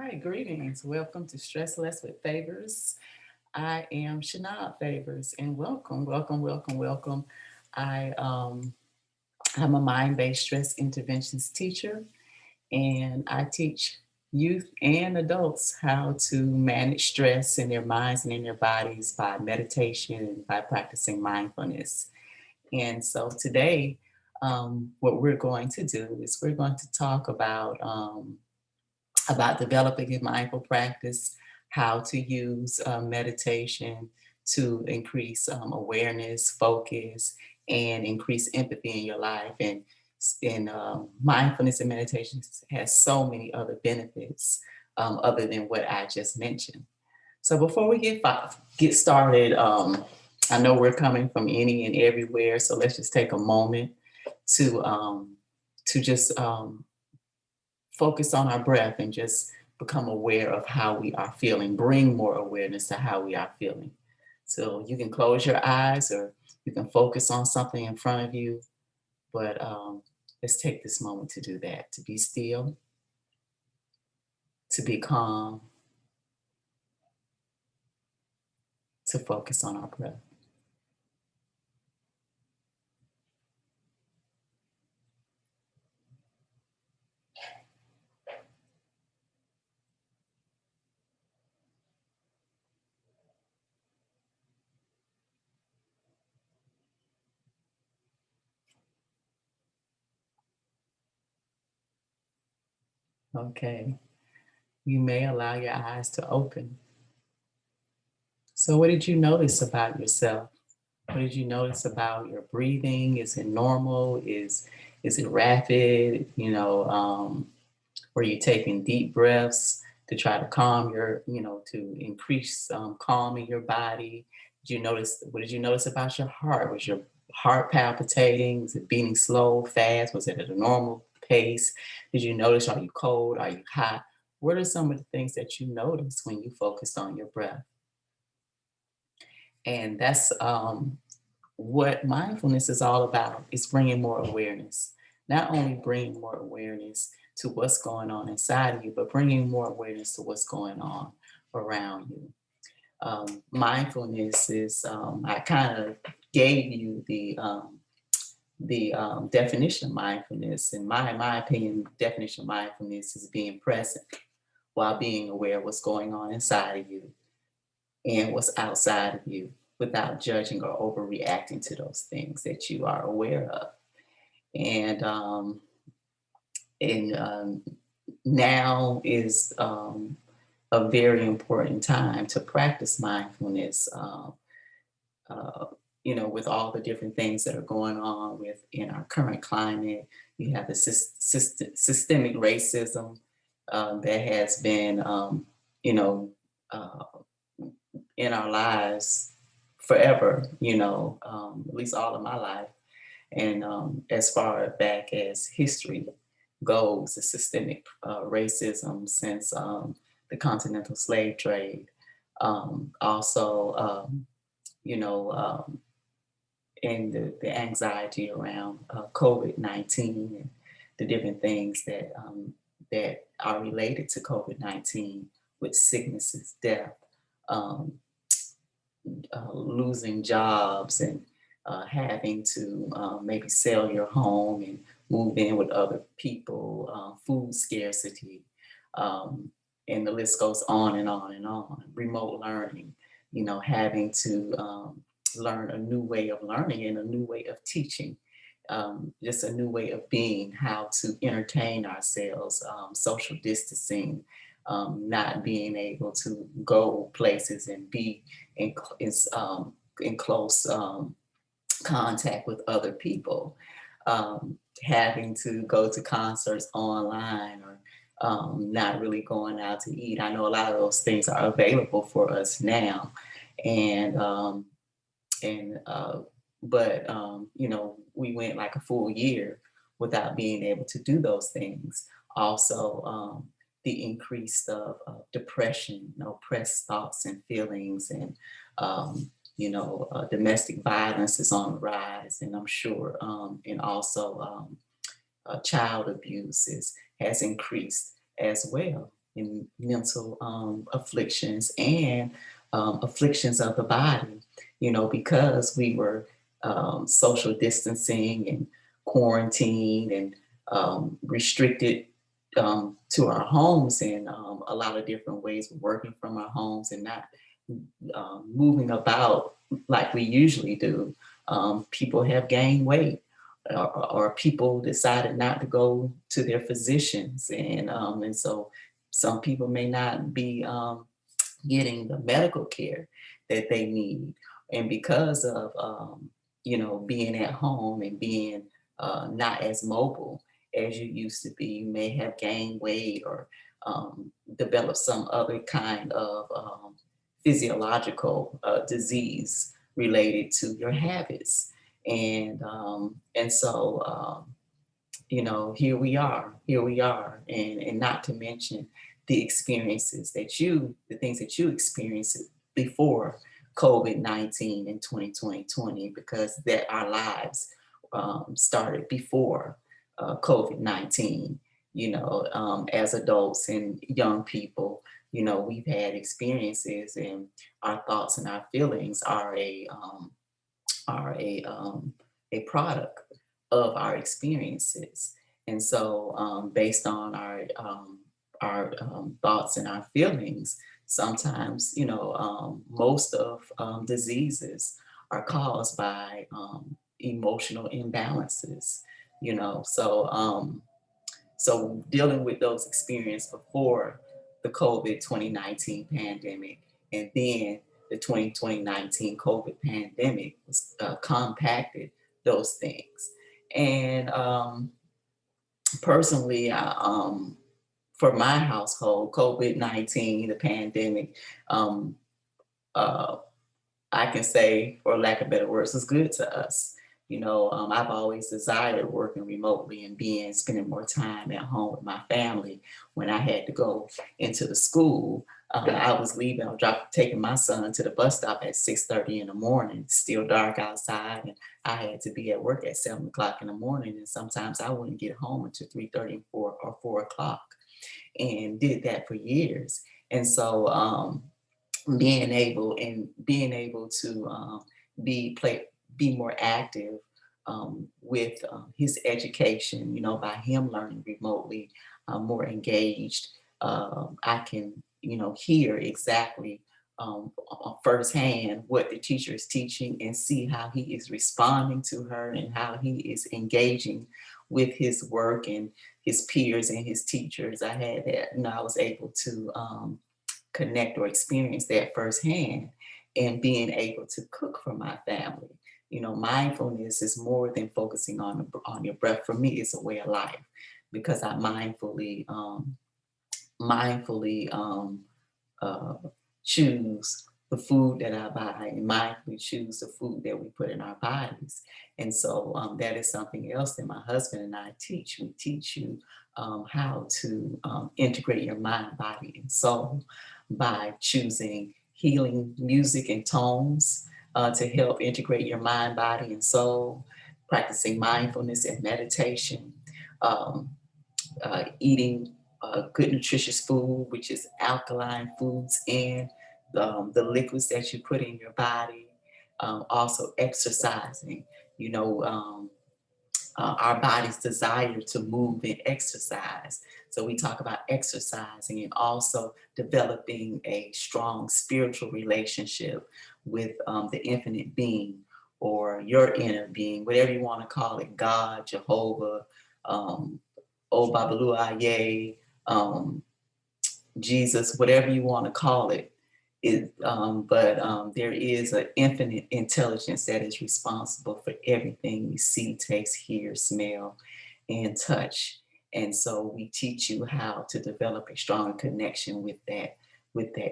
right, greetings. Welcome to Stress Less with Favors. I am Shanobfavors, and welcome, welcome, welcome, welcome. I'm a mind-based stress interventions teacher, and I teach youth and adults how to manage stress in their minds and in their bodies by meditation and by practicing mindfulness. And so today, what we're going to do is we're going to talk about developing a mindful practice, how to use meditation to increase awareness, focus, and increase empathy in your life. And mindfulness and meditation has so many other benefits other than what I just mentioned. So before we get started, I know we're coming from any and everywhere, so let's just take a moment to um, to just focus on our breath and just become aware of how we are feeling, bring more awareness to how we are feeling. So you can close your eyes or you can focus on something in front of you, but let's take this moment to do that, to be still, to be calm, to focus on our breath. Okay, you may allow your eyes to open. So, what did you notice about yourself? What did you notice about your breathing? Is it normal? Is it rapid? Were you taking deep breaths to try to calm to increase calm in your body? What did you notice about your heart? Was your heart palpitating? Was it beating slow, fast? Was it at a normal pace? Did you notice, are you cold? Are you hot? What are some of the things that you noticed when you focused on your breath? And that's what mindfulness is all about, is bringing more awareness. Not only bringing more awareness to what's going on inside of you, but bringing more awareness to what's going on around you. Mindfulness is, I kind of gave you the definition of mindfulness. In my opinion, definition of mindfulness is being present while being aware of what's going on inside of you and what's outside of you without judging or overreacting to those things that you are aware of. And and now is a very important time to practice mindfulness. Uh, with all the different things that are going on in our current climate, you have the systemic racism that has been, you know, uh, in our lives forever. At least all of my life. And as far back as history goes, the systemic racism since the continental slave trade. Also, you know, um, and the anxiety around COVID-19 and the different things that are related to COVID-19 with sicknesses, death, um, losing jobs and having to maybe sell your home and move in with other people, food scarcity, um, and the list goes on and on and on. Remote learning, having to learn a new way of learning and a new way of teaching. Just a new way of being, how to entertain ourselves, social distancing, not being able to go places and be in, in close contact with other people, having to go to concerts online or not really going out to eat. I know a lot of those things are available for us now, and and but we went like a full year without being able to do those things. Also, the increase of depression, oppressed thoughts and feelings, and domestic violence is on the rise, and I'm sure, and also child abuse has increased as well. and mental afflictions and afflictions of the body, because we were social distancing and quarantined and restricted to our homes in a lot of different ways, working from our homes and not moving about like we usually do. People have gained weight, or people decided not to go to their physicians, and so some people may not be getting the medical care that they need. And because of, being at home and being not as mobile as you used to be, you may have gained weight or developed some other kind of physiological disease related to your habits. And here we are, and not to mention the things that you experienced before COVID-19 in 2020, because that our lives started before COVID-19. As adults and young people, we've had experiences, and our thoughts and our feelings are a product of our experiences. And so, based on our thoughts and our feelings, sometimes, most of diseases are caused by emotional imbalances. So dealing with those experiences before the COVID 2019 pandemic, and then the 2019 COVID pandemic was compacted those things. And personally, for my household, COVID-19, the pandemic, um, uh, I can say, for lack of better words, was good to us. I've always desired working remotely and spending more time at home with my family. When I had to go into the school, I was leaving, taking my son to the bus stop at 6:30 in the morning, still dark outside, and I had to be at work at 7 o'clock in the morning. And sometimes I wouldn't get home until 3:30 and 4 o'clock, and did that for years. And so, being able to be more active with his education, by him learning remotely, more engaged. I can, hear exactly firsthand what the teacher is teaching, and see how he is responding to her and how he is engaging with his work and his peers and his teachers. I was able to connect or experience that firsthand, and being able to cook for my family. Mindfulness is more than focusing on your breath. For me, it's a way of life, because I mindfully uh, choose the food that I buy, and mindfully choose the food that we put in our bodies. And so, that is something else that my husband and I teach. We teach you how to integrate your mind, body, and soul by choosing healing music and tones to help integrate your mind, body, and soul, practicing mindfulness and meditation. Um, Eating good nutritious food, which is alkaline foods, and the liquids that you put in your body. Also exercising. You know, our body's desire to move and exercise. So we talk about exercising, and also developing a strong spiritual relationship with the infinite being, or your inner being, whatever you want to call it, God, Jehovah, um, Obabaluaye, Jesus, whatever you want to call it. But there is an infinite intelligence that is responsible for everything we see, taste, hear, smell, and touch. And so we teach you how to develop a stronger connection with that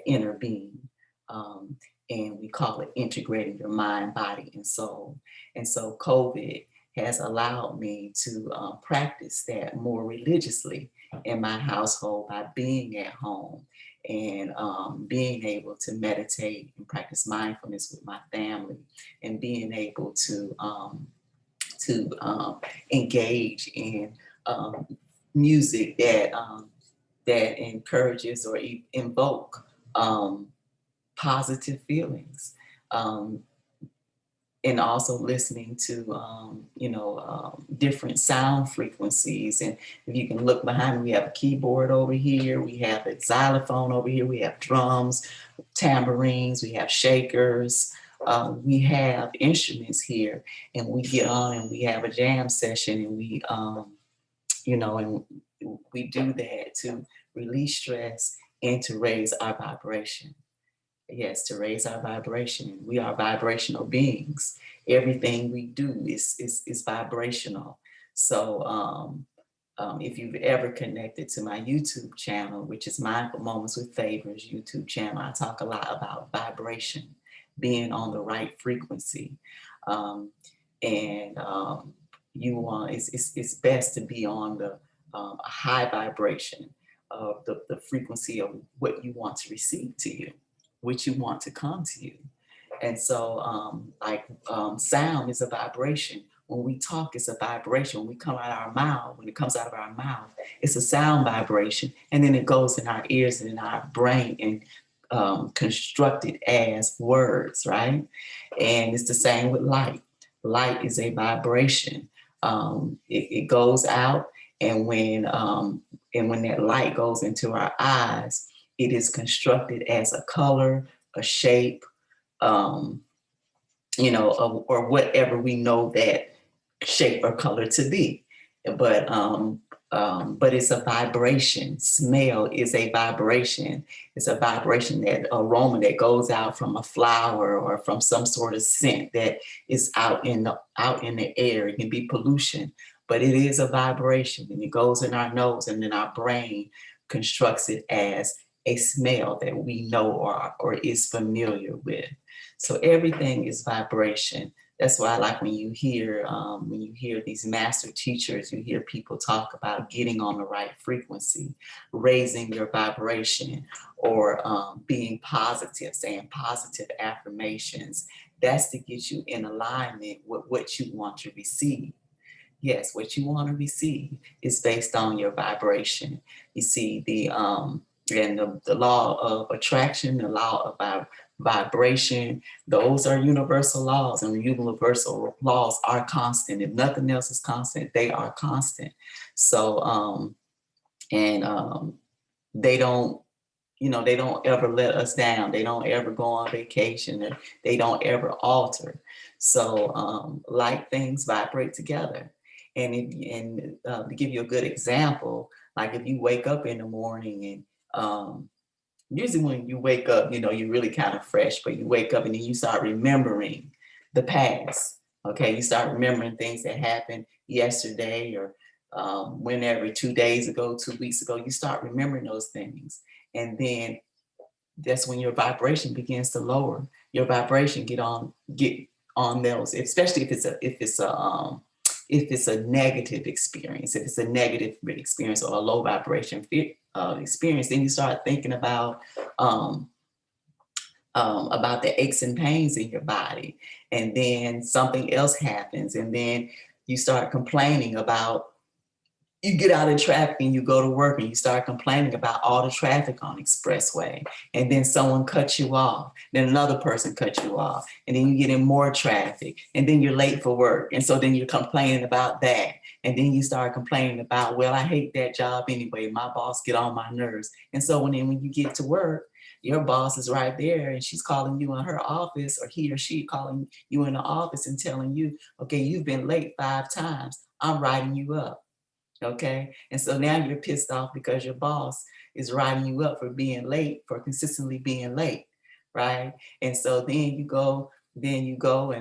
inner being. Um, and we call it integrating your mind, body, and soul. And so COVID has allowed me to practice that more religiously in my household, by being at home, and being able to meditate and practice mindfulness with my family, and being able to engage in um, music that that encourages or invoke positive feelings. Um, and also listening to different sound frequencies. And if you can look behind me, we have a keyboard over here, we have a xylophone over here, we have drums, tambourines, we have shakers, we have instruments here, and we get on and we have a jam session, and and we do that to release stress and to raise our vibration. Yes, to raise our vibration. We are vibrational beings. Everything we do is vibrational. So if you've ever connected to my YouTube channel, which is Mindful Moments with Favors YouTube channel, I talk a lot about vibration, being on the right frequency. Um, and you want it's best to be on the a high vibration of the frequency of what you want to receive to you, which you want to come to you. And so, sound is a vibration. When we talk, it's a vibration. When we come out of our mouth, when it comes out of our mouth, it's a sound vibration. And then it goes in our ears and in our brain and constructed as words, right? And it's the same with light. Light is a vibration. It goes out, and when that light goes into our eyes, it is constructed as a color, a shape, um, or whatever we know that shape or color to be. But it's a vibration. Smell is a vibration. It's a vibration, that aroma that goes out from a flower or from some sort of scent that is out in the air. It can be pollution, but it is a vibration, and it goes in our nose, and then our brain constructs it as a smell that we know or is familiar with. So everything is vibration. That's why I like when you hear these master teachers, you hear people talk about getting on the right frequency, raising your vibration, or being positive, saying positive affirmations. That's to get you in alignment with what you want to receive. Yes, what you want to receive is based on your vibration. You see, the law of attraction, the law of vibration, those are universal laws, and universal laws are constant. If nothing else is constant, they are constant. So, and they don't, they don't ever let us down. They don't ever go on vacation, or they don't ever alter. So, like things vibrate together. To give you a good example, like if you wake up in the morning, and usually when you wake up, you're really kind of fresh, but you wake up and then you start remembering the past. Okay, you start remembering things that happened yesterday, or whenever, 2 days ago, 2 weeks ago. You start remembering those things, and then that's when your vibration begins to lower. Your vibration get on those, especially if it's a negative experience, if it's a negative experience or a low vibration experience, then you start thinking about the aches and pains in your body, and then something else happens, and then you start complaining about, you get out of traffic and you go to work, and you start complaining about all the traffic on expressway, and then someone cuts you off, then another person cuts you off, and then you get in more traffic, and then you're late for work, and so then you're complaining about that, and then you start complaining about, well, I hate that job anyway, my boss get on my nerves. And so when you get to work, your boss is right there, and she's calling you in her office, or he or she calling you in the office and telling you, okay, you've been late 5 times, I'm writing you up. Okay. And so now you're pissed off because your boss is writing you up for being late, for consistently being late. Right. And so then you go and you go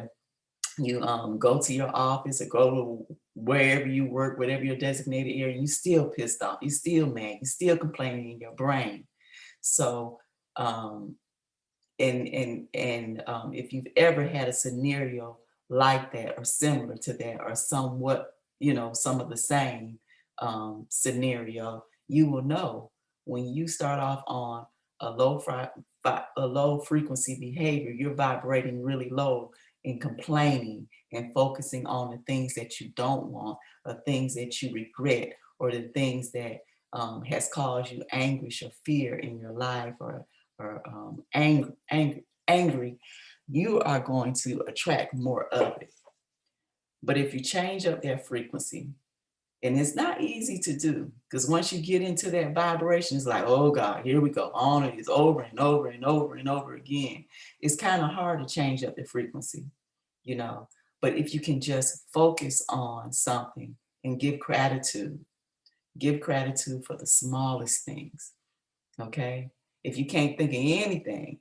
to your office, or go to wherever you work, whatever your designated area, you still pissed off, you still mad, you still complaining in your brain. So um, if you've ever had a scenario like that, or similar to that, or somewhat, some of the same scenario, you will know when you start off on a low frequency behavior, you're vibrating really low and complaining and focusing on the things that you don't want, or things that you regret, or the things that has caused you anguish or fear in your life, or angry, you are going to attract more of it. But if you change up that frequency, and it's not easy to do, because once you get into that vibration, it's like, oh God, here we go. On it is over and over and over and over again. It's kind of hard to change up the frequency, you know. But if you can just focus on something and give gratitude for the smallest things, okay? If you can't think of anything,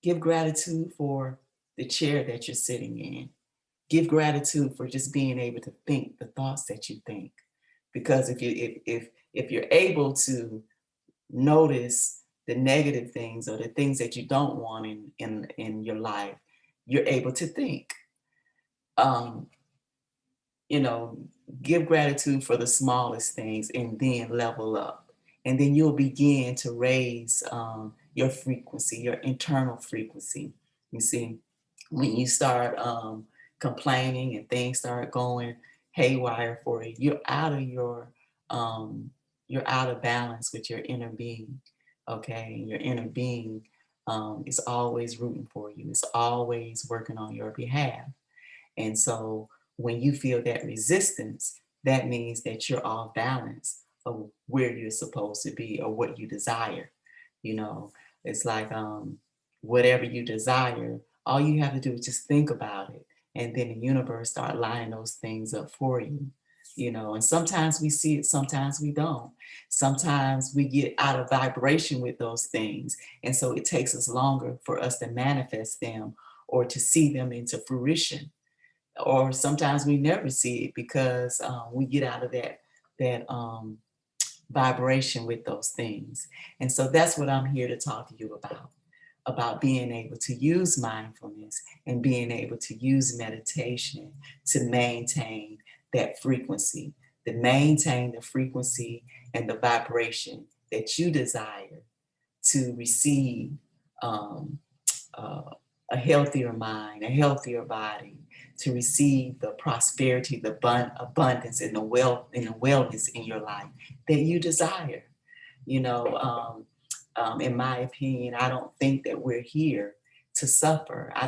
give gratitude for the chair that you're sitting in. Give gratitude for just being able to think the thoughts that you think. Because if you're able to notice the negative things or the things that you don't want in your life, you're able to think. Um, you know, give gratitude for the smallest things and then level up. And then you'll begin to raise your frequency, your internal frequency. You see, when you start complaining and things start going haywire for you, um, you're out of balance with your inner being. Okay, your inner being is always rooting for you. It's always working on your behalf. And so when you feel that resistance, that means that you're off balance of where you're supposed to be or what you desire. You know, it's like whatever you desire, all you have to do is just think about it. And then the universe start lining those things up for you. You know, and sometimes we see it, sometimes we don't. Sometimes we get out of vibration with those things. And so it takes us longer for us to manifest them or to see them into fruition, or sometimes we never see it because we get out of that vibration with those things. And so that's what I'm here to talk to you about being able to use mindfulness and being able to use meditation to maintain that frequency, to maintain the frequency and the vibration that you desire to receive um, uh, a healthier mind, a healthier body, to receive the prosperity, the abundance, and the wealth and the wellness in your life that you desire. You know, in my opinion, I don't think that we're here to suffer. I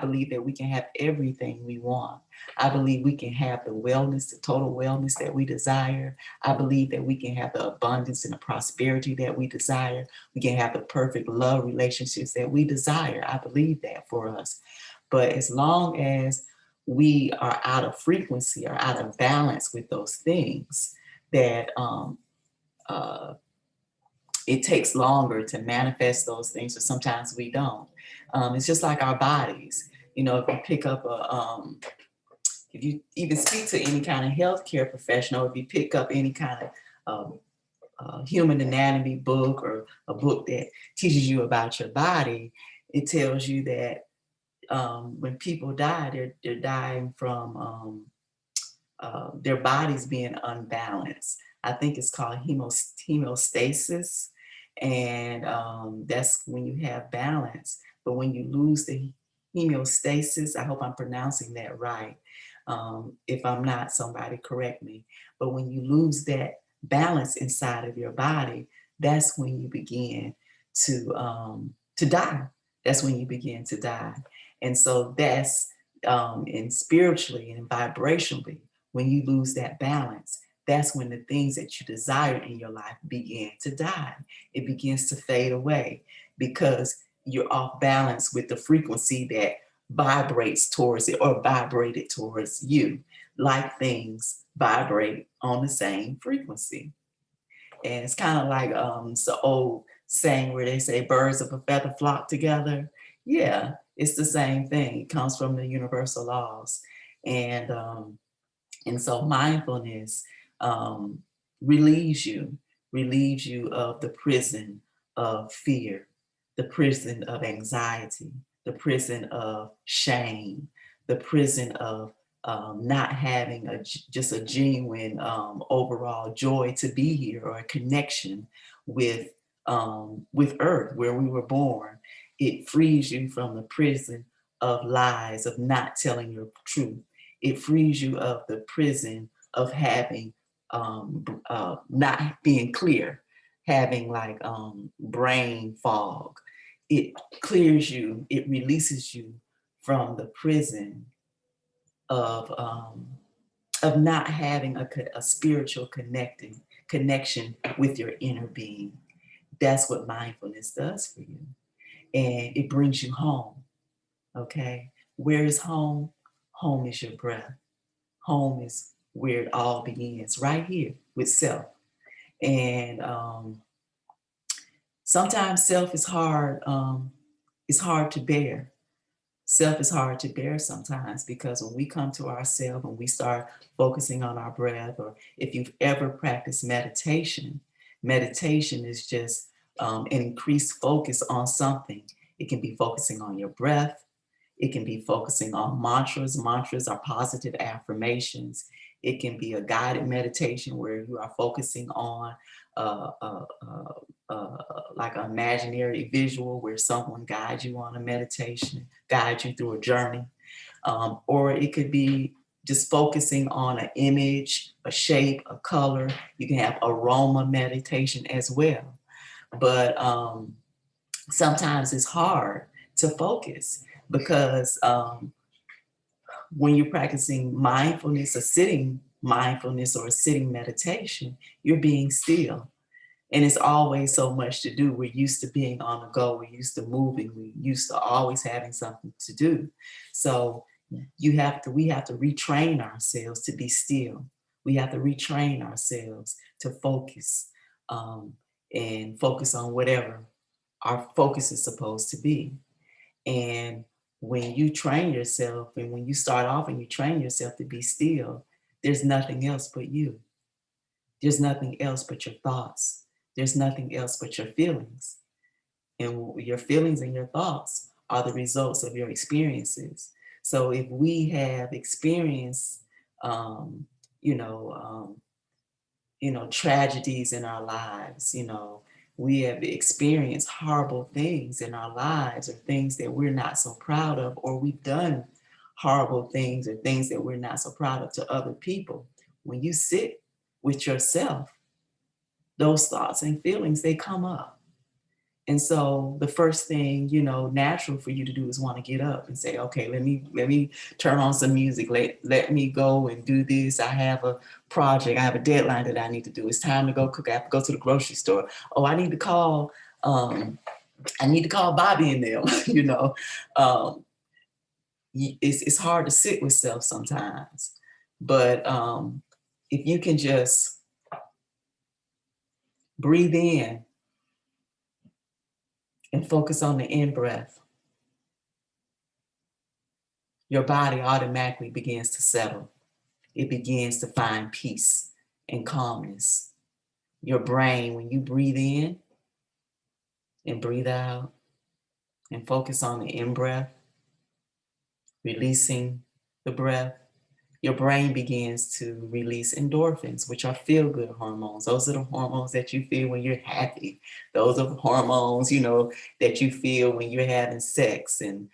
believe that we can have everything we want. I believe we can have the wellness, the total wellness that we desire. I believe that we can have the abundance and the prosperity that we desire. We can have the perfect love relationships that we desire. I believe that for us. But as long as we are out of frequency or out of balance with those things, that uh, it takes longer to manifest those things, or sometimes we don't. It's just like our bodies. You know, if you pick up if you even speak to any kind of healthcare professional, if you pick up any kind of human anatomy book or a book that teaches you about your body, it tells you that when people die, they're dying from their bodies being unbalanced. I think it's called hemostasis. And that's when you have balance. But when you lose the hemostasis, I hope I'm pronouncing that right. If I'm not, somebody correct me. But when you lose that balance inside of your body, that's when you begin to die. That's when you begin to die. And so that's and spiritually and vibrationally, when you lose that balance, that's when the things that you desire in your life begin to die. It begins to fade away because you're off balance with the frequency that vibrates towards it or vibrated towards you. Like things vibrate on the same frequency. And it's kind of like it's an old saying where they say birds of a feather flock together. Yeah, it's the same thing. It comes from the universal laws. And and so mindfulness um, relieves you, relieves you of the prison of fear, the prison of anxiety, the prison of shame, the prison of not having just a genuine overall joy to be here or a connection with Earth where we were born. It frees you from the prison of lies, of not telling your truth. It frees you of the prison of having not being clear, having like brain fog. It clears you, it releases you from the prison of not having a spiritual connection with your inner being. That's what mindfulness does for you. And it brings you home. Okay. Where is home? Home is your breath. Home is where it all begins, right here with self. And sometimes self is hard. It's hard to bear. Self is hard to bear sometimes because when we come to ourselves and we start focusing on our breath, or if you've ever practiced meditation, meditation is just an increased focus on something. It can be focusing on your breath. It can be focusing on mantras. Mantras are positive affirmations. It can be a guided meditation where you are focusing on uh, uh, uh, like an imaginary visual where someone guides you on a meditation, guides you through a journey. Or it could be just focusing on an image, a shape, a color. You can have aroma meditation as well. But sometimes it's hard to focus because when you're practicing mindfulness or sitting mindfulness or sitting meditation, you're being still. And it's always so much to do. We're used to being on the go. We're used to moving. We're used to always having something to do. So we have to retrain ourselves to be still. We have to retrain ourselves to focus um, and focus on whatever our focus is supposed to be. And when you train yourself and when you start off and you train yourself to be still, there's nothing else but you. There's nothing else but your thoughts. There's nothing else but your feelings. And your feelings and your thoughts are the results of your experiences. So if we have experienced, um, you know, um, tragedies in our lives, we have experienced horrible things in our lives or things that we're not so proud of, or we've done horrible things or things that we're not so proud of to other people. When you sit with yourself, those thoughts and feelings, they come up. And so the first thing, natural for you to do is want to get up and say, okay, let me turn on some music. Let me go and do this. I have a project. I have a deadline that I need to do. It's time to go cook. I have to go to the grocery store. Oh, um, I need to call Bobby and them, Um, it's hard to sit with self sometimes. But if you can just breathe in and focus on the in breath, your body automatically begins to settle. It begins to find peace and calmness. Your brain, when you breathe in and breathe out and focus on the in breath, releasing the breath, your brain begins to release endorphins, which are feel-good hormones. Those are the hormones that you feel when you're happy. Those are the hormones, that you feel when you're having sex and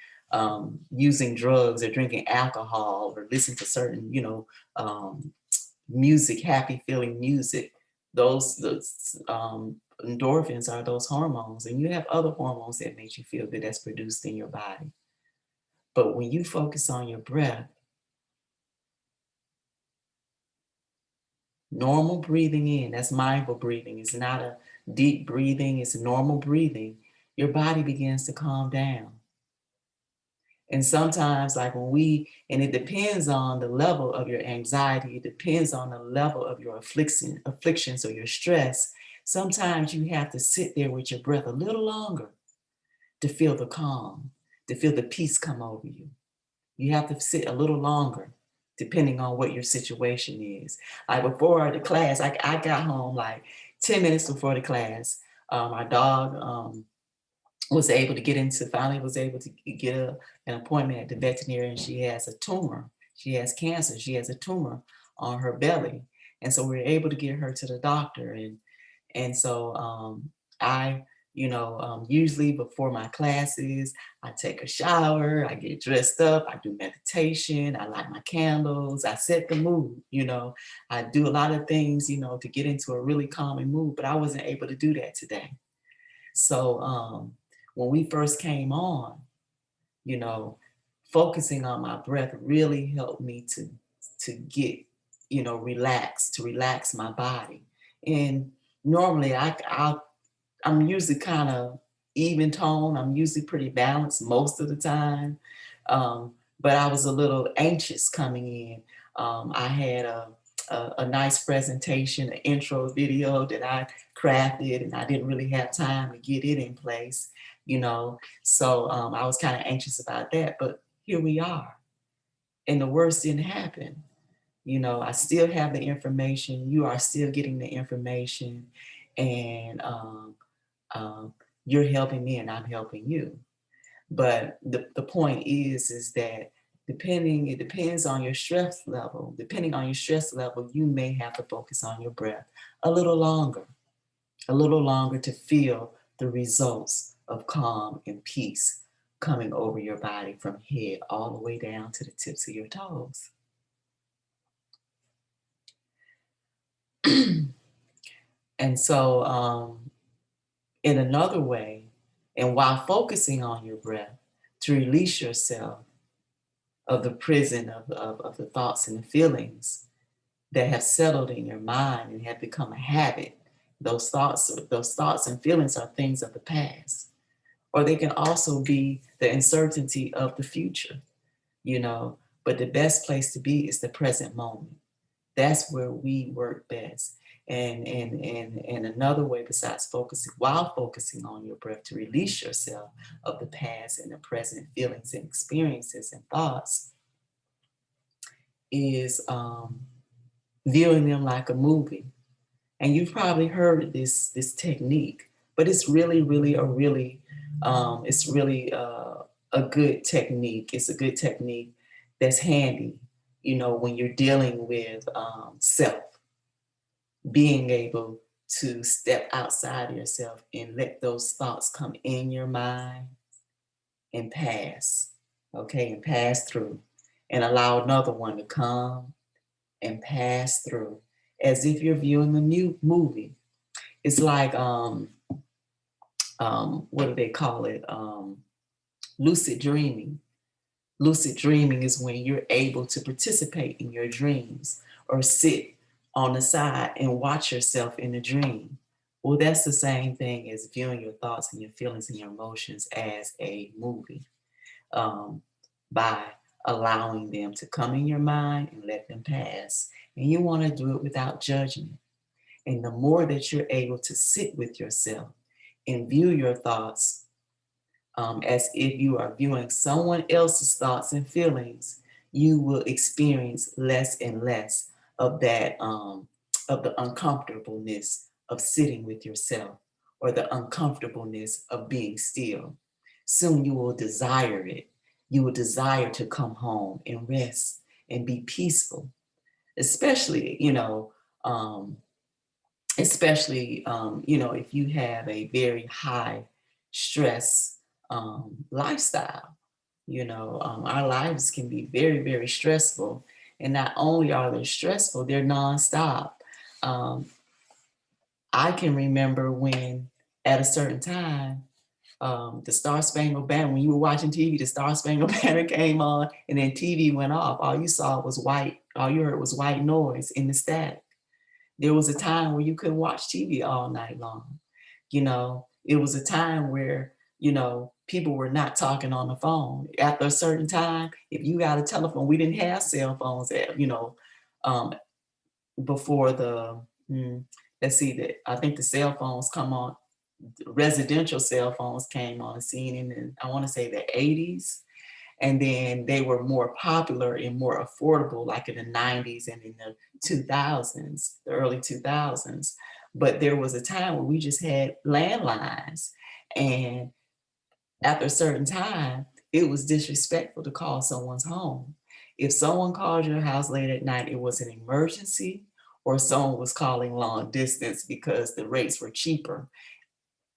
using drugs or drinking alcohol or listening to certain, um, music, happy feeling music. Those endorphins are those hormones. And you have other hormones that make you feel good that's produced in your body. But when you focus on your breath, normal breathing in, that's mindful breathing. It's not a deep breathing, it's normal breathing. Your body begins to calm down. And sometimes, like and it depends on the level of your anxiety, it depends on the level of your afflictions or your stress. Sometimes you have to sit there with your breath a little longer to feel the calm, to feel the peace come over you. You have to sit a little longer, depending on what your situation is. Like before the class, I got home like 10 minutes before the class. My dog finally was able to get an appointment at the veterinarian. She has a tumor. She has cancer. She has a tumor on her belly. And so we were able to get her to the doctor. And so I Usually before my classes, I take a shower, I get dressed up, I do meditation, I light my candles, I set the mood. I do a lot of things, to get into a really calming mood, but I wasn't able to do that today. So when we first came on, you know, focusing on my breath really helped me to get, relaxed, to relax my body. And normally I'm usually kind of even tone. I'm usually pretty balanced most of the time. But I was a little anxious coming in. I had a nice presentation, an intro video that I crafted, and I didn't really have time to get it in place, So I was kind of anxious about that. But here we are. And the worst didn't happen. I still have the information. You are still getting the information. And um, you're helping me and I'm helping you. But the point is that it depends on your stress level. Depending on your stress level, you may have to focus on your breath a little longer to feel the results of calm and peace coming over your body from head all the way down to the tips of your toes. And so, in another way, and while focusing on your breath, to release yourself of the prison of the thoughts and the feelings that have settled in your mind and have become a habit. Those thoughts and feelings are things of the past. Or they can also be the uncertainty of the future, But the best place to be is the present moment. That's where we work best. And another way besides focusing on your breath to release yourself of the past and the present feelings and experiences and thoughts is viewing them like a movie. And you've probably heard this technique, but it's really a good technique. It's a good technique that's handy, when you're dealing with self, being able to step outside of yourself and let those thoughts come in your mind and pass, okay, and pass through, and allow another one to come and pass through, as if you're viewing a movie. It's like what do they call it? Lucid dreaming. Lucid dreaming is when you're able to participate in your dreams or sit on the side and watch yourself in a dream. Well, that's the same thing as viewing your thoughts and your feelings and your emotions as a movie, by allowing them to come in your mind and let them pass. And you want to do it without judgment. And the more that you're able to sit with yourself and view your thoughts as if you are viewing someone else's thoughts and feelings, you will experience less and less of that, of the uncomfortableness of sitting with yourself or the uncomfortableness of being still. Soon you will desire it. You will desire to come home and rest and be peaceful, especially, if you have a very high stress lifestyle. Our lives can be very, very stressful. And not only are they stressful, they're nonstop. Um, I can remember when at a certain time, the Star Spangled Banner, when you were watching TV, the Star Spangled Banner came on and then TV went off. All you saw was white, all you heard was white noise in the static. There was a time where you couldn't watch TV all night long. It was a time where, people were not talking on the phone. After a certain time, if you got a telephone, we didn't have cell phones, um, before let's see, I think the cell phones come on, residential cell phones came on the scene in, I want to say, the 80s. And then they were more popular and more affordable, like in the 90s and in the 2000s, the early 2000s. But there was a time where we just had landlines. And after a certain time, it was disrespectful to call someone's home. If someone called your house late at night, it was an emergency, or someone was calling long distance because the rates were cheaper.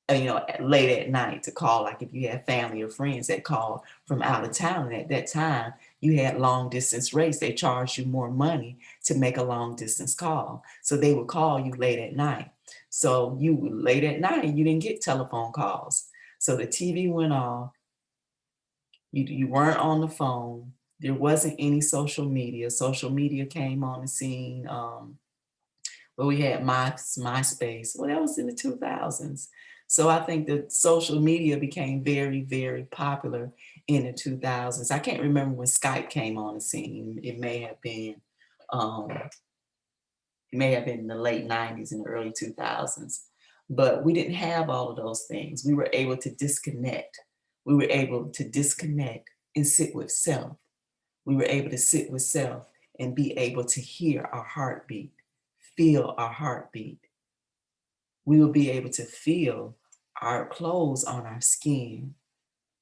late at night to call, like if you had family or friends that called from out of town. And at that time, you had long distance rates. They charged you more money to make a long distance call. So they would call you late at night. So you late at night, you didn't get telephone calls. So the TV went off. You weren't on the phone. There wasn't any social media. Social media came on the scene. But we had MySpace. Well, that was in the 2000s. So I think that social media became very, very popular in the 2000s. I can't remember when Skype came on the scene. Um, it may have been in the late 90s and the early 2000s. But we didn't have all of those things. We were able to disconnect. We were able to disconnect and sit with self. We were able to sit with self and be able to hear our heartbeat, feel our heartbeat. We will be able to feel our clothes on our skin.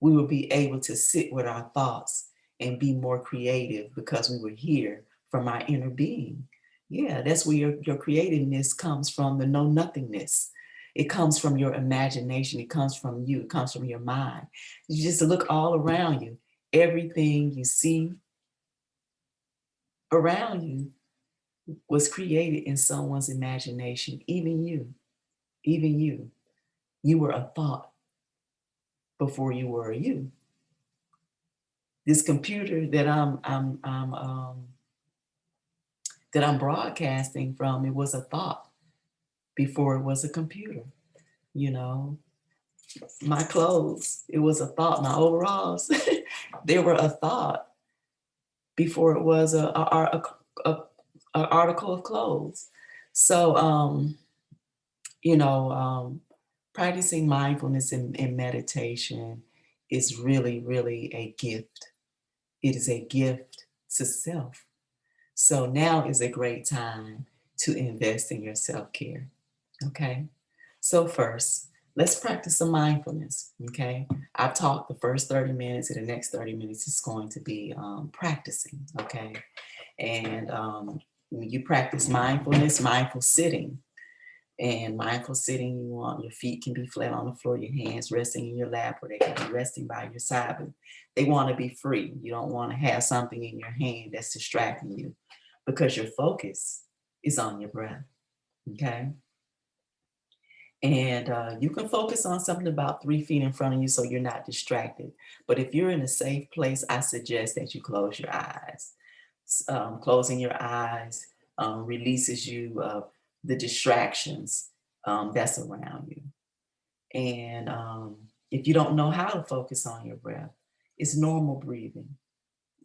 We will be able to sit with our thoughts and be more creative because we were here from our inner being. Yeah, that's where your creativeness comes from, the know nothingness. It comes from your imagination. It comes from you. It comes from your mind. You just look all around you. Everything you see around you was created in someone's imagination, even you, even you. You were a thought before you were a you. This computer that I'm broadcasting from, it was a thought before it was a computer. You know, my clothes, it was a thought. My overalls, they were a thought before it was a article of clothes. So, you know, practicing mindfulness and meditation is really, really a gift. It is a gift to self. So now is a great time to invest in your self-care. Okay. So first, let's practice some mindfulness. Okay. I've talked the first 30 minutes, and the next 30 minutes is going to be practicing. Okay. And when you practice mindfulness, mindful sitting. And mindful sitting, you want your feet can be flat on the floor, your hands resting in your lap, or they can be resting by your side, but they want to be free. You don't want to have something in your hand that's distracting you because your focus is on your breath. Okay. And you can focus on something about 3 feet in front of you so you're not distracted. But if you're in a safe place, I suggest that you close your eyes. Closing your eyes releases you of the distractions that's around you. And if you don't know how to focus on your breath, it's normal breathing.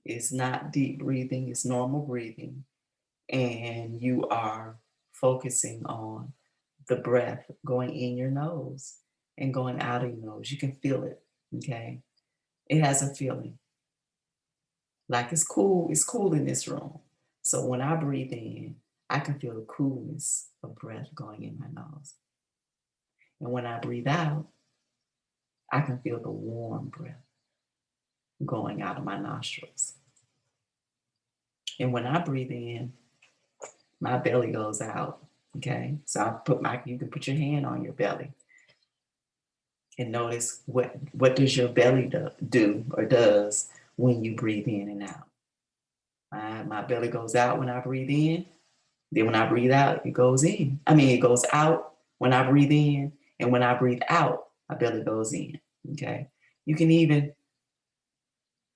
It's not deep breathing, it's normal breathing. And you are focusing on the breath going in your nose and going out of your nose. You can feel it, okay? It has a feeling. Like it's cool in this room. So when I breathe in, I can feel the coolness of breath going in my nose. And when I breathe out, I can feel the warm breath going out of my nostrils. And when I breathe in, my belly goes out. Okay. So you can put your hand on your belly and notice what does your belly do or does when you breathe in and out. My belly goes out when I breathe in. Then when I breathe out, it goes in. It goes out when I breathe in. And when I breathe out, my belly goes in. Okay. You can even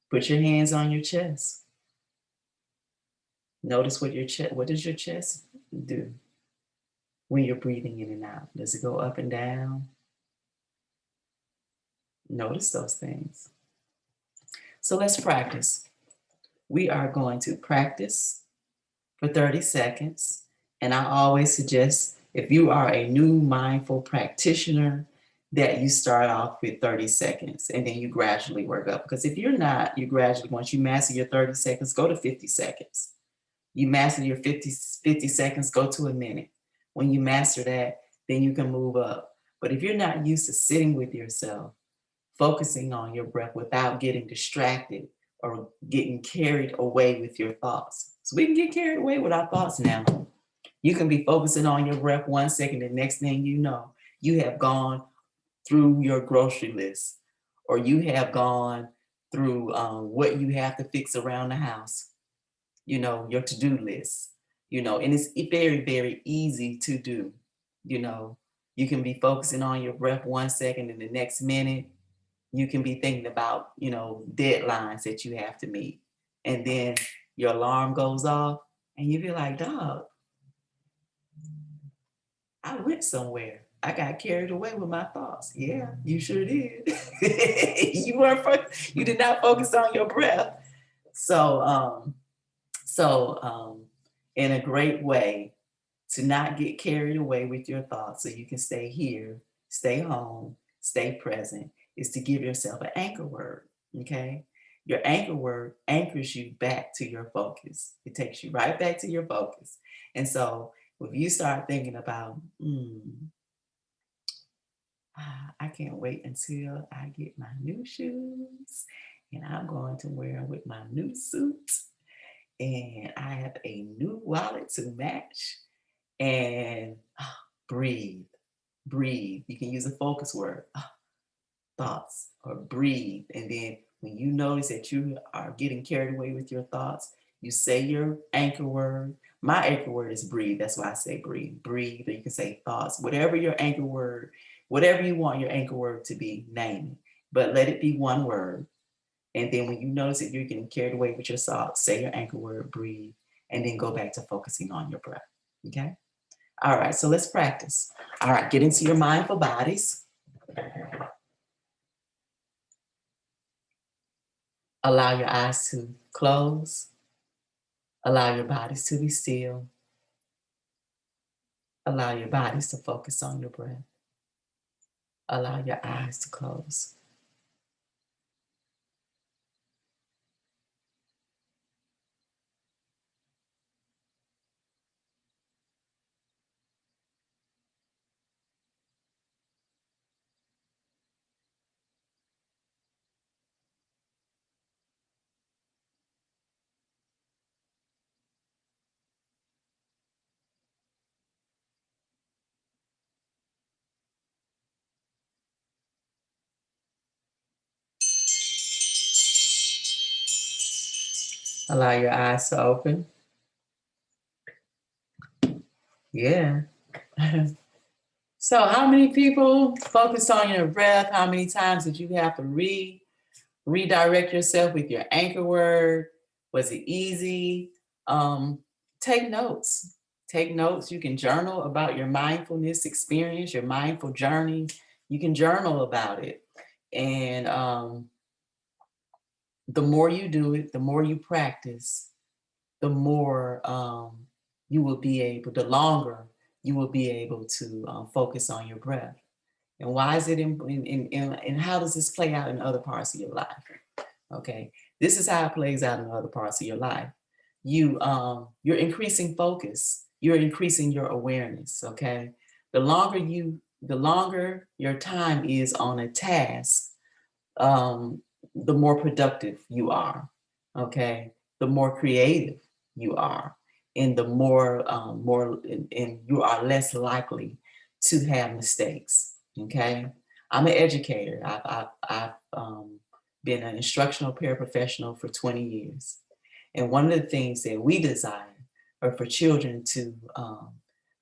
put your hands on your chest. Notice what does your chest do when you're breathing in and out? Does it go up and down? Notice those things. So let's practice. We are going to practice for 30 seconds. And I always suggest if you are a new mindful practitioner, that you start off with 30 seconds and then you gradually work up. Because if you're not, once you master your 30 seconds, go to 50 seconds. You master your 50 seconds, go to a minute. When you master that, then you can move up. But if you're not used to sitting with yourself, focusing on your breath without getting distracted or getting carried away with your thoughts. So we can get carried away with our thoughts now. You can be focusing on your breath 1 second, the next thing you know, you have gone through your grocery list, or you have gone through what you have to fix around the house, your to-do list, and it's very, very easy to do. You know, you can be focusing on your breath 1 second, and the next minute you can be thinking about, deadlines that you have to meet. And then your alarm goes off and you be like, dog, I went somewhere. I got carried away with my thoughts. Yeah, you sure did. You did not focus on your breath. So, in a great way to not get carried away with your thoughts so you can stay here, stay home, stay present, is to give yourself an anchor word. Okay. Your anchor word anchors you back to your focus. It takes you right back to your focus. And so if you start thinking about, I can't wait until I get my new shoes and I'm going to wear them with my new suit and I have a new wallet to match and breathe, breathe. You can use a focus word, thoughts, or breathe. And then when you notice that you are getting carried away with your thoughts, you say your anchor word. My anchor word is breathe. That's why I say breathe, breathe. Or you can say thoughts, whatever your anchor word, whatever you want your anchor word to be, name it. But let it be one word. And then when you notice that you're getting carried away with your thoughts, say your anchor word, breathe, and then go back to focusing on your breath. Okay? All right, so let's practice. All right, get into your mindful bodies. Allow your eyes to close. Allow your bodies to be still. Allow your bodies to focus on your breath. Allow your eyes to close. Allow your eyes to open. Yeah. So how many people focus on your breath? How many times did you have to redirect yourself with your anchor word? Was it easy? Take notes. Take notes. You can journal about your mindfulness experience, your mindful journey. You can journal about it. And the more you do it, the more you practice, the more you will be able, the longer you will be able to focus on your breath. And why is it and how does this play out in other parts of your life? Okay, this is how it plays out in other parts of your life. You're increasing focus. You're increasing your awareness. Okay, the longer your time is on a task, um, the more productive you are. Okay, the more creative you are, and the and you are less likely to have mistakes. Okay, I'm an educator. I've been an instructional paraprofessional for 20 years. And one of the things that we desire are for children to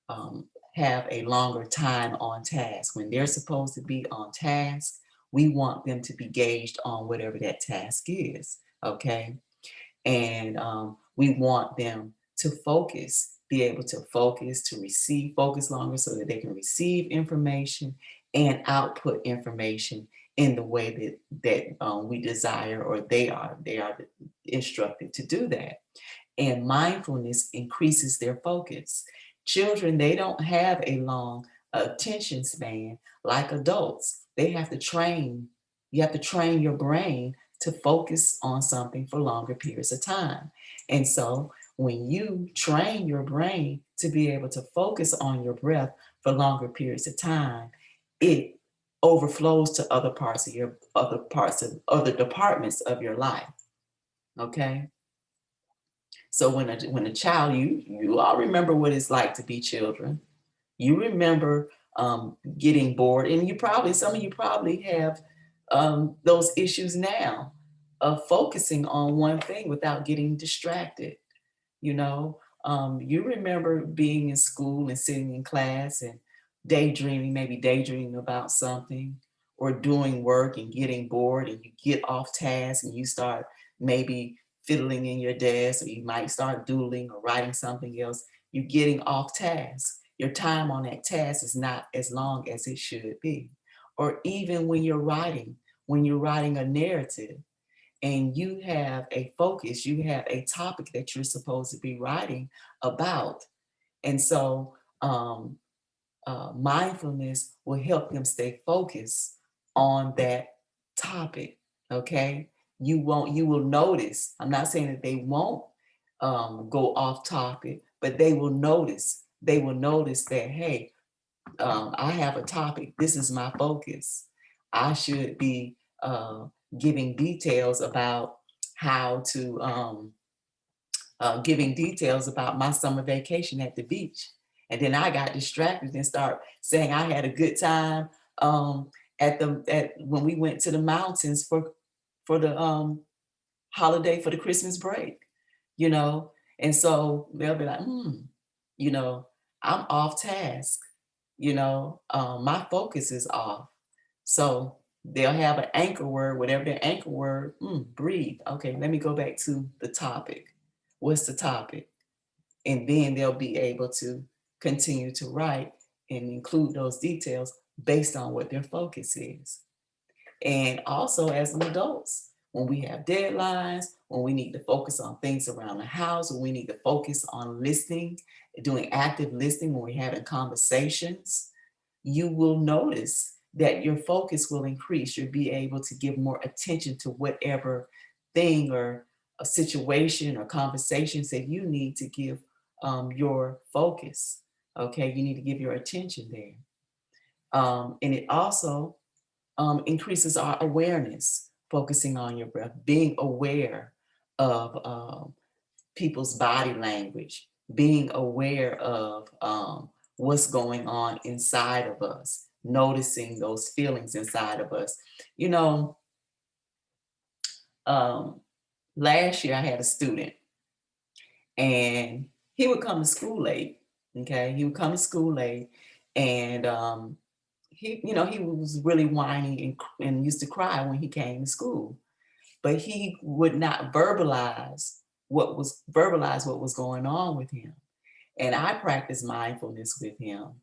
um, have a longer time on task. When they're supposed to be on task, we want them to be gauged on whatever that task is, okay? And we want them to focus, be able to focus, to receive, focus longer so that they can receive information and output information in the way that we desire, or they are instructed to do that. And mindfulness increases their focus. Children, they don't have a long attention span like adults. They have to train, you have to train your brain to focus on something for longer periods of time. And so when you train your brain to be able to focus on your breath for longer periods of time, it overflows to other departments of your life. Okay. So when a child, you all remember what it's like to be children. You remember getting bored. And some of you probably have those issues now of focusing on one thing without getting distracted. You know, you remember being in school and sitting in class and maybe daydreaming about something, or doing work and getting bored and you get off task and you start maybe fiddling in your desk, or you might start doodling or writing something else. You're getting off task. Your time on that task is not as long as it should be. Or even when you're writing a narrative and you have a focus, you have a topic that you're supposed to be writing about. And so mindfulness will help them stay focused on that topic. Okay. You will notice, I'm not saying that they won't go off topic, but they will notice that, hey, I have a topic. This is my focus. I should be giving details about how to, giving details about my summer vacation at the beach. And then I got distracted and start saying I had a good time at when we went to the mountains for the holiday, for the Christmas break, you know. And so they'll be like, you know, I'm off task, my focus is off. So they'll have an anchor word, whatever their anchor word, breathe. Okay, let me go back to the topic. What's the topic? And then they'll be able to continue to write and include those details based on what their focus is. And also as an adults, when we have deadlines, when we need to focus on things around the house, when we need to focus on listening, doing active listening, when we're having conversations, you will notice that your focus will increase. You'll be able to give more attention to whatever thing or a situation or conversations that you need to give your focus. Okay, you need to give your attention there. And it also increases our awareness, focusing on your breath, being aware of people's body language, being aware of what's going on inside of us, noticing those feelings inside of us. You know, um, last year I had a student and he would come to school late. Okay, he would come to school late, and he was really whiny and used to cry when he came to school, but he would not verbalize what was going on with him. And I practiced mindfulness with him.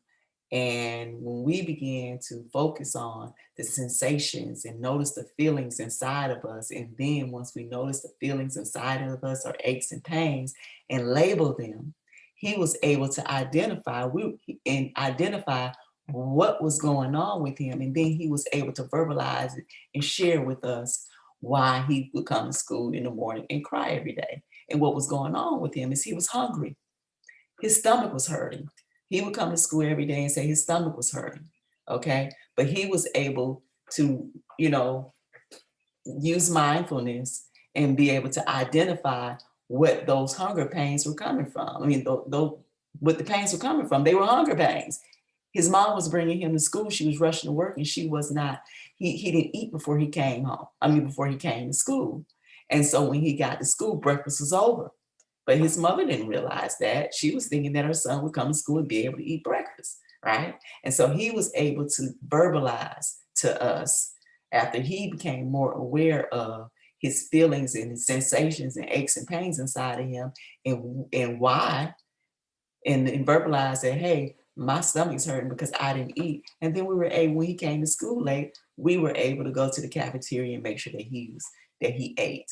And when we began to focus on the sensations and notice the feelings inside of us, and then once we notice the feelings inside of us, or aches and pains, and label them, he was able to identify what was going on with him. And then he was able to verbalize it and share with us why he would come to school in the morning and cry every day. And what was going on with him is he was hungry. His stomach was hurting. He would come to school every day and say his stomach was hurting. Okay. But he was able to, use mindfulness and be able to identify what those hunger pains were coming from. I mean, what the pains were coming from, they were hunger pains. His mom was bringing him to school. She was rushing to work, and she was not. He didn't eat before he came home. Before he came to school. And so when he got to school, breakfast was over. But his mother didn't realize that. She was thinking that her son would come to school and be able to eat breakfast, right? And so he was able to verbalize to us after he became more aware of his feelings and his sensations and aches and pains inside of him, and why, and verbalize that, hey, my stomach's hurting because I didn't eat. And then we were able, when he came to school late, we were able to go to the cafeteria and make sure that he ate.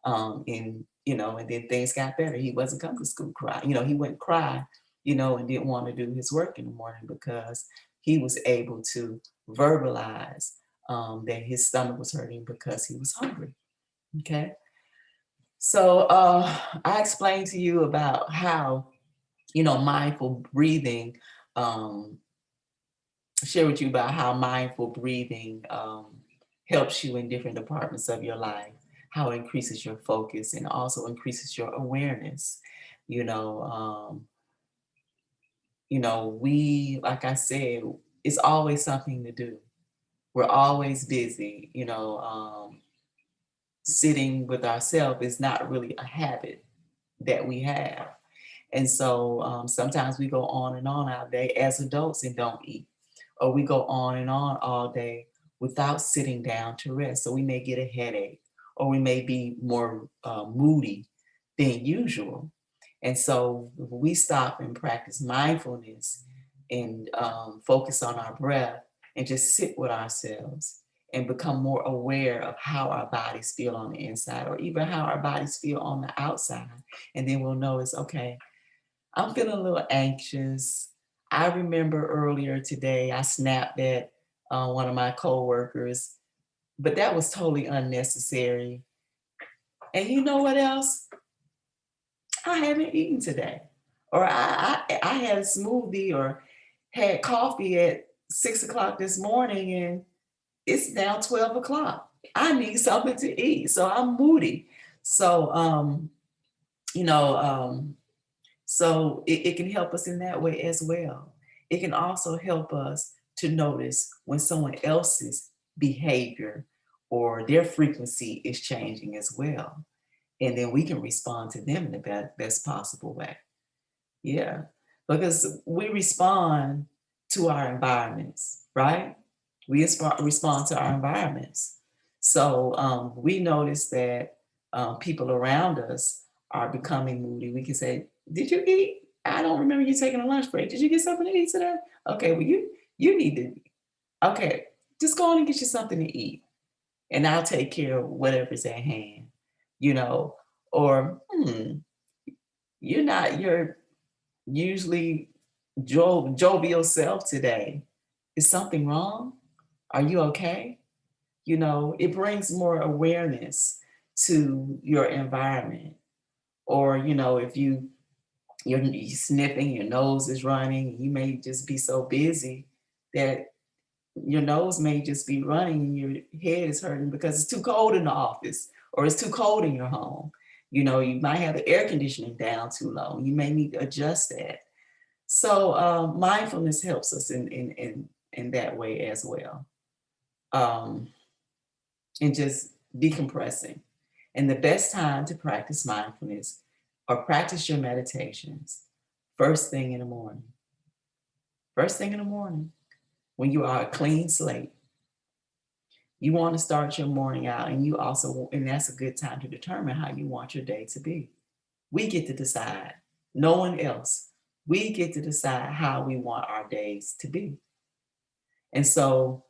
And then things got better. He wasn't coming to school crying. He wouldn't cry, and didn't want to do his work in the morning because he was able to verbalize that his stomach was hurting because he was hungry. Okay. So I explained to you about how, mindful breathing, share with you about how mindful breathing helps you in different departments of your life, how it increases your focus and also increases your awareness. You know, we, like I said, it's always something to do. We're always busy, sitting with ourselves is not really a habit that we have. And so sometimes we go on and on our day as adults and don't eat, or we go on and on all day without sitting down to rest. So we may get a headache, or we may be more moody than usual. And so we stop and practice mindfulness and focus on our breath and just sit with ourselves and become more aware of how our bodies feel on the inside, or even how our bodies feel on the outside. And then we'll notice, okay, I'm feeling a little anxious. I remember earlier today, I snapped at one of my coworkers, but that was totally unnecessary. And you know what else? I haven't eaten today. Or I had a smoothie or had coffee at 6 o'clock this morning, and it's now 12 o'clock. I need something to eat. So I'm moody. So, you know, so it can help us in that way as well. It can also help us to notice when someone else's behavior or their frequency is changing as well. And then we can respond to them in the best possible way. Yeah, because we respond to our environments, right? We respond to our environments. So we notice that people around us are becoming moody. We can say, "Did you eat? I don't remember you taking a lunch break. Did you get something to eat today? Okay, well you need to. Okay, just go on and get you something to eat, and I'll take care of whatever's at hand." You know, or you're not your usually jovial self today. Is something wrong? Are you okay? It brings more awareness to your environment. Or, if you're sniffing, your nose is running, you may just be so busy that your nose may just be running and your head is hurting because it's too cold in the office, or it's too cold in your home. You might have the air conditioning down too low. You may need to adjust that. So mindfulness helps us in that way as well. Um, and just decompressing. And the best time to practice mindfulness or practice your meditations first thing in the morning. First thing in the morning, when you are a clean slate. You want to start your morning out, and that's a good time to determine how you want your day to be. We get to decide, no one else. We get to decide how we want our days to be. And so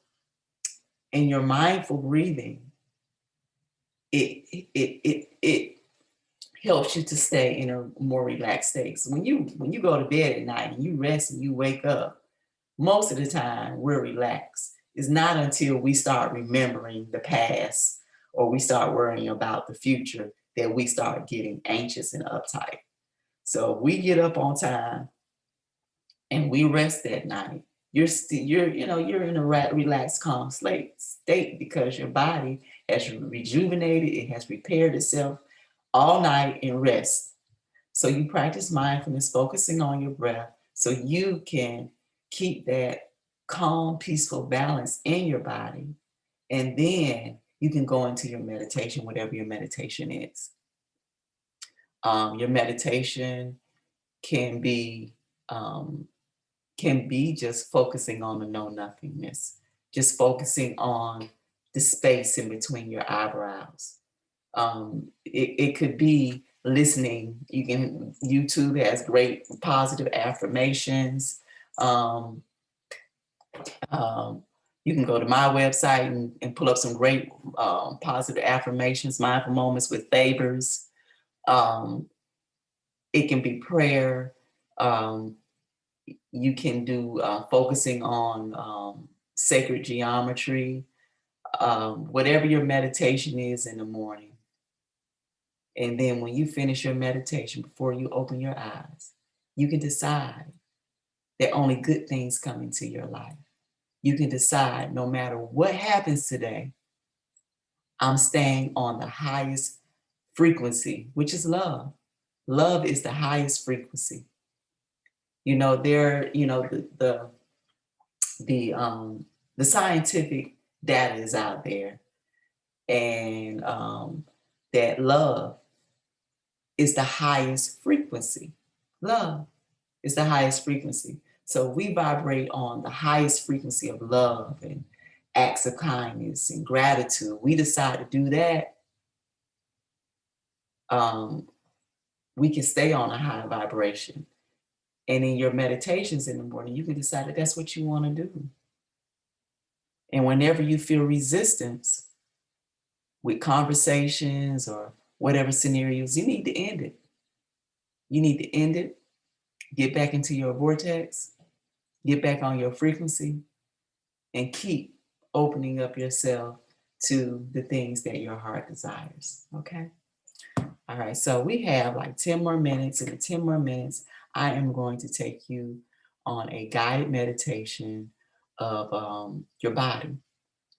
in your mindful breathing, it helps you to stay in a more relaxed state. So when you go to bed at night and you rest and you wake up, most of the time we're relaxed. It's not until we start remembering the past or we start worrying about the future that we start getting anxious and uptight. So we get up on time and we rest that night. You're in a relaxed, calm state because your body has rejuvenated, it has repaired itself all night in rest. So you practice mindfulness, focusing on your breath, so you can keep that calm, peaceful balance in your body. And then you can go into your meditation, whatever your meditation is. Your meditation can be um, just focusing on the know nothingness, just focusing on the space in between your eyebrows. It could be listening. YouTube has great positive affirmations. Um, um, you can go to my website and pull up some great positive affirmations, mindful moments with favors. Um, it can be prayer. Um, you can do focusing on sacred geometry, whatever your meditation is in the morning. And then when you finish your meditation, before you open your eyes, you can decide that only good things come into your life. You can decide no matter what happens today, I'm staying on the highest frequency, which is love. Love is the highest frequency. There, the scientific data is out there, and that love is the highest frequency. Love is the highest frequency. So we vibrate on the highest frequency of love and acts of kindness and gratitude. We decide to do that. Um, we can stay on a high vibration. And in your meditations in the morning, you can decide that that's what you want to do. And whenever you feel resistance with conversations or whatever scenarios, you need to end it. You need to end it, get back into your vortex, get back on your frequency, and keep opening up yourself to the things that your heart desires. Okay? All right, so we have like 10 more minutes. In the 10 more minutes, I am going to take you on a guided meditation of your body.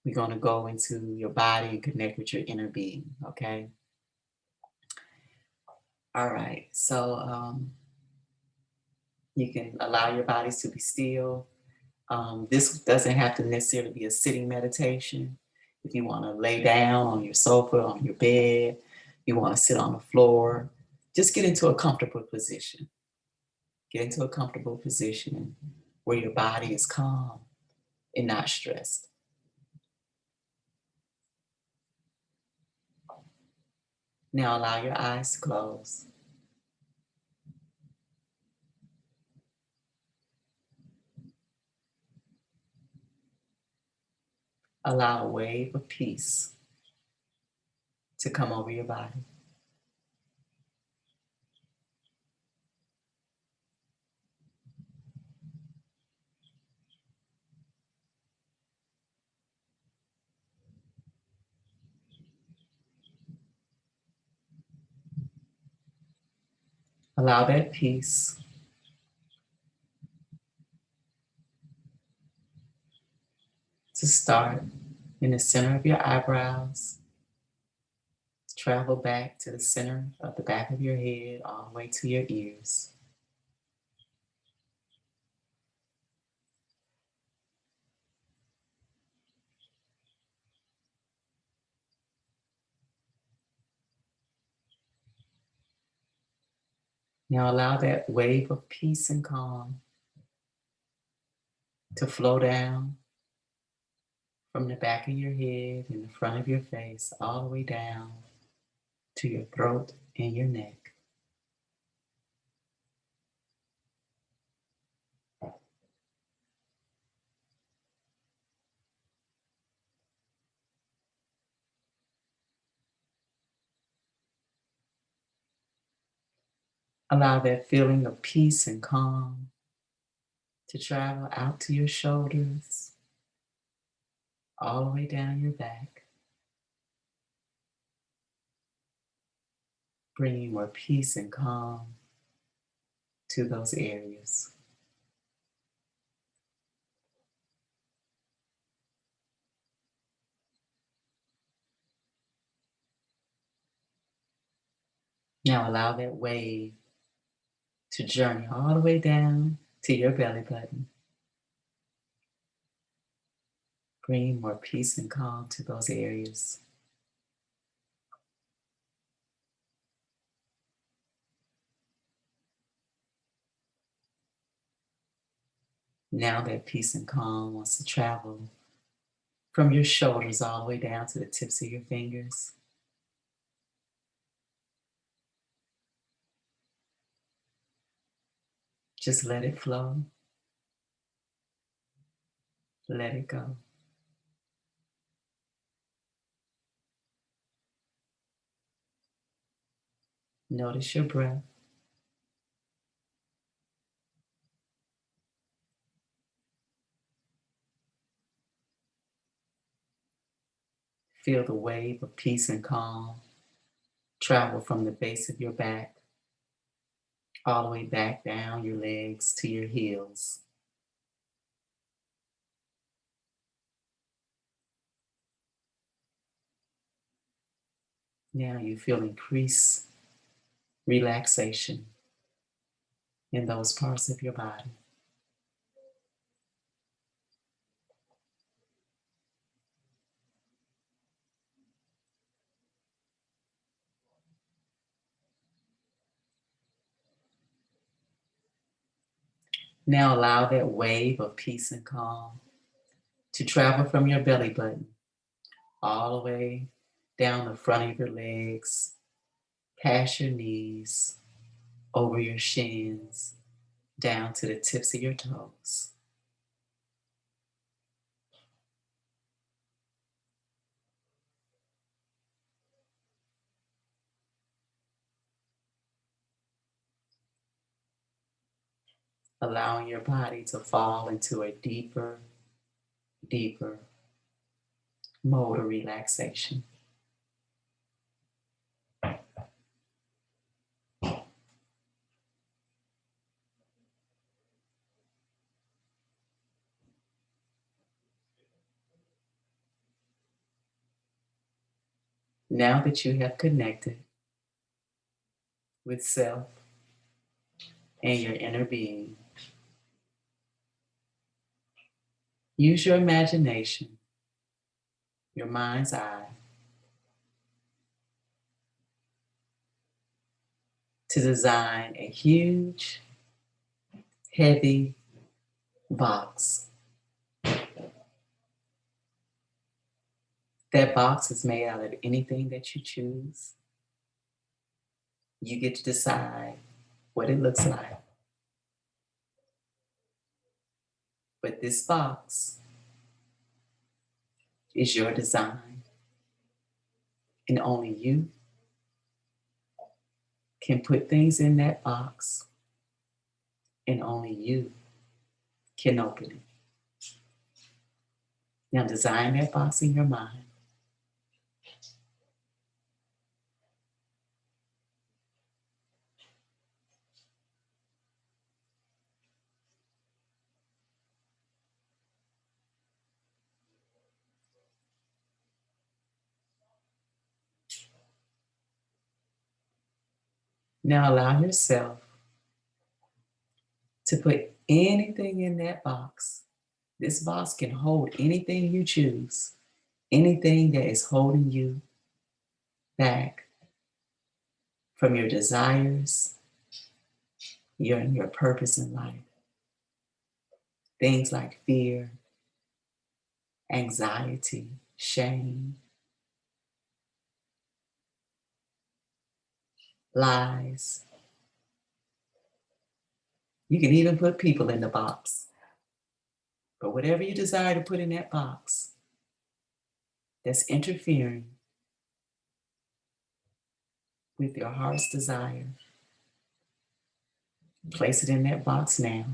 We're going to go into your body and connect with your inner being. Okay? All right, so you can allow your bodies to be still. This doesn't have to necessarily be a sitting meditation. If you want to lay down on your sofa, on your bed, you want to sit on the floor, just get into a comfortable position. Get into a comfortable position where your body is calm and not stressed. Now allow your eyes to close. Allow a wave of peace to come over your body. Allow that peace to start in the center of your eyebrows, travel back to the center of the back of your head, all the way to your ears. Now allow that wave of peace and calm to flow down from the back of your head and the front of your face, all the way down to your throat and your neck. Allow that feeling of peace and calm to travel out to your shoulders, all the way down your back, bringing more peace and calm to those areas. Now allow that wave to journey all the way down to your belly button, bringing more peace and calm to those areas. Now that peace and calm wants to travel from your shoulders all the way down to the tips of your fingers. Just let it flow. Let it go. Notice your breath. Feel the wave of peace and calm travel from the base of your back all the way back down your legs to your heels. Now you feel increased relaxation in those parts of your body. Now allow that wave of peace and calm to travel from your belly button all the way down the front of your legs, past your knees, over your shins, down to the tips of your toes. Allowing your body to fall into a deeper, deeper mode of relaxation. Now that you have connected with self and your inner being, use your imagination, your mind's eye, to design a huge, heavy box. That box is made out of anything that you choose. You get to decide what it looks like. But this box is your design, and only you can put things in that box, and only you can open it. Now design that box in your mind. Now allow yourself to put anything in that box. This box can hold anything you choose, anything that is holding you back from your desires, your purpose in life. Things like fear, anxiety, shame, lies. You can even put people in the box. But whatever you desire to put in that box that's interfering with your heart's desire, place it in that box now.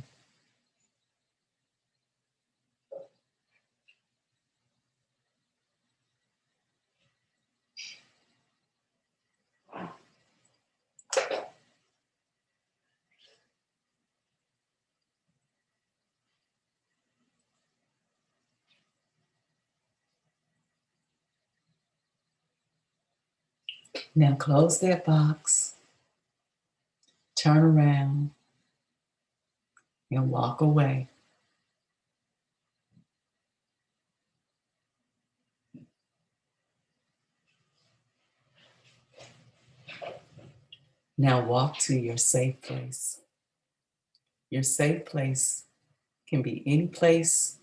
Now close that box, turn around, and walk away. Now walk to your safe place. Your safe place can be any place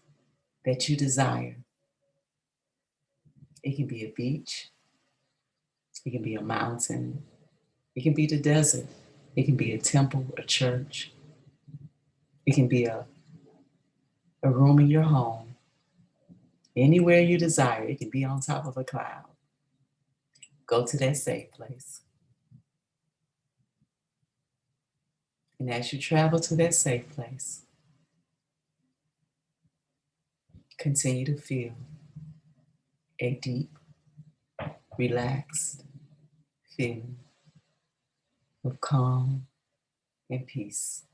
that you desire. It can be a beach, it can be a mountain, it can be the desert, it can be a temple, a church, it can be a room in your home. Anywhere you desire, it can be on top of a cloud. Go to that safe place. And as you travel to that safe place, continue to feel a deep, relaxed feeling of calm and peace.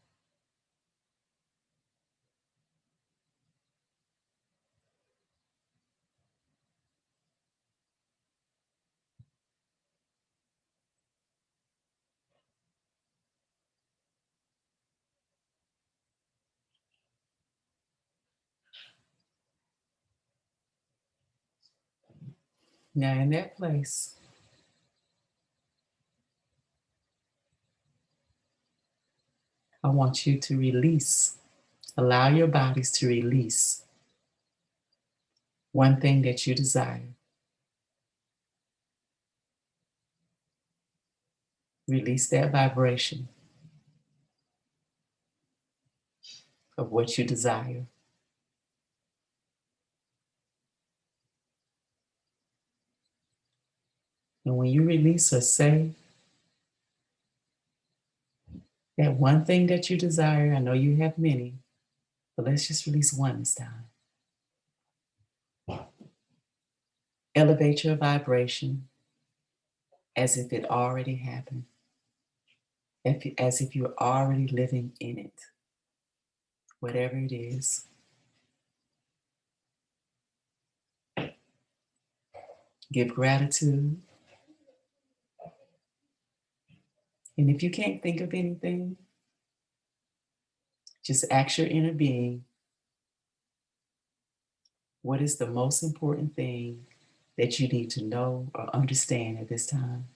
Now, in that place, I want you to release Allow your bodies to release one thing that you desire. Release that vibration of what you desire. And when you release or say that one thing that you desire, I know you have many, but let's just release one this time. Elevate your vibration as if it already happened, as if you're already living in it, whatever it is. Give gratitude. And if you can't think of anything, just ask your inner being, what is the most important thing that you need to know or understand at this time?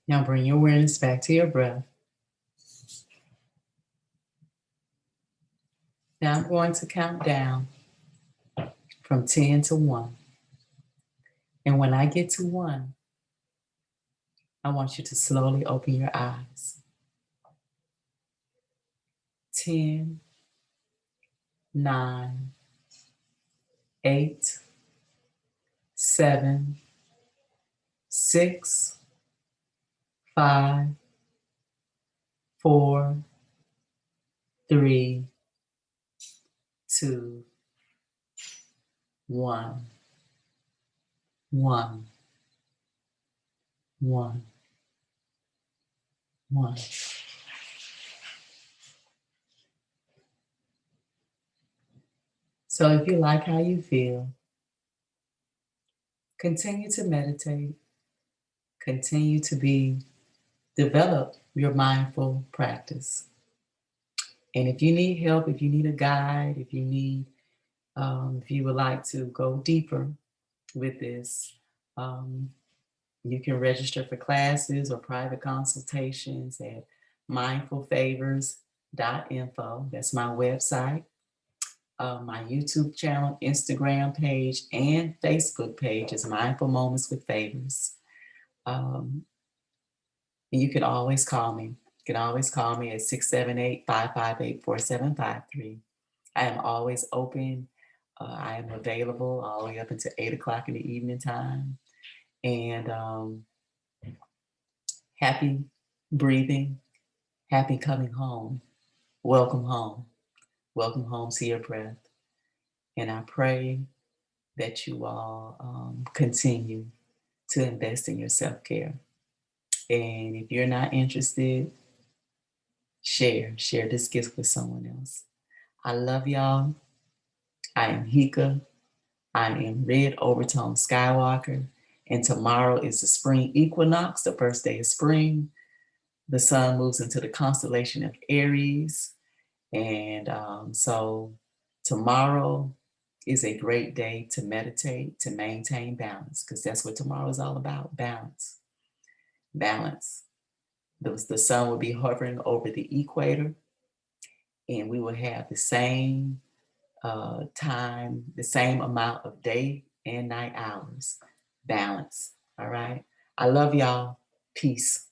Now bring your awareness back to your breath. Now I'm going to count down from 10 to 1. And when I get to 1, I want you to slowly open your eyes. 10, 9, 8, 7, 6, 5, 4, 3, 2, 1, 1, 1, 1. So if you like how you feel, continue to meditate, continue to develop your mindful practice. And if you need help, if you need a guide, if you would like to go deeper with this, you can register for classes or private consultations at mindfulfavors.info. That's my website. My YouTube channel, Instagram page, and Facebook page is Mindful Moments with Favors. And you can always call me. You can always call me at 678-558-4753. I am always open. I am available all the way up until 8 o'clock in the evening time. And happy breathing, happy coming home. Welcome home. Welcome home to your breath. And I pray that you all continue to invest in your self-care. And if you're not interested, share this gift with someone else. I love y'all. I am Hika. I am Red Overtone Skywalker. And tomorrow is the spring equinox, the first day of spring. The sun moves into the constellation of Aries. And so tomorrow is a great day to meditate, to maintain balance, because that's what tomorrow is all about, balance. Balance. The sun will be hovering over the equator, and we will have the same time, the same amount of day and night hours. Balance. All right. I love y'all. Peace.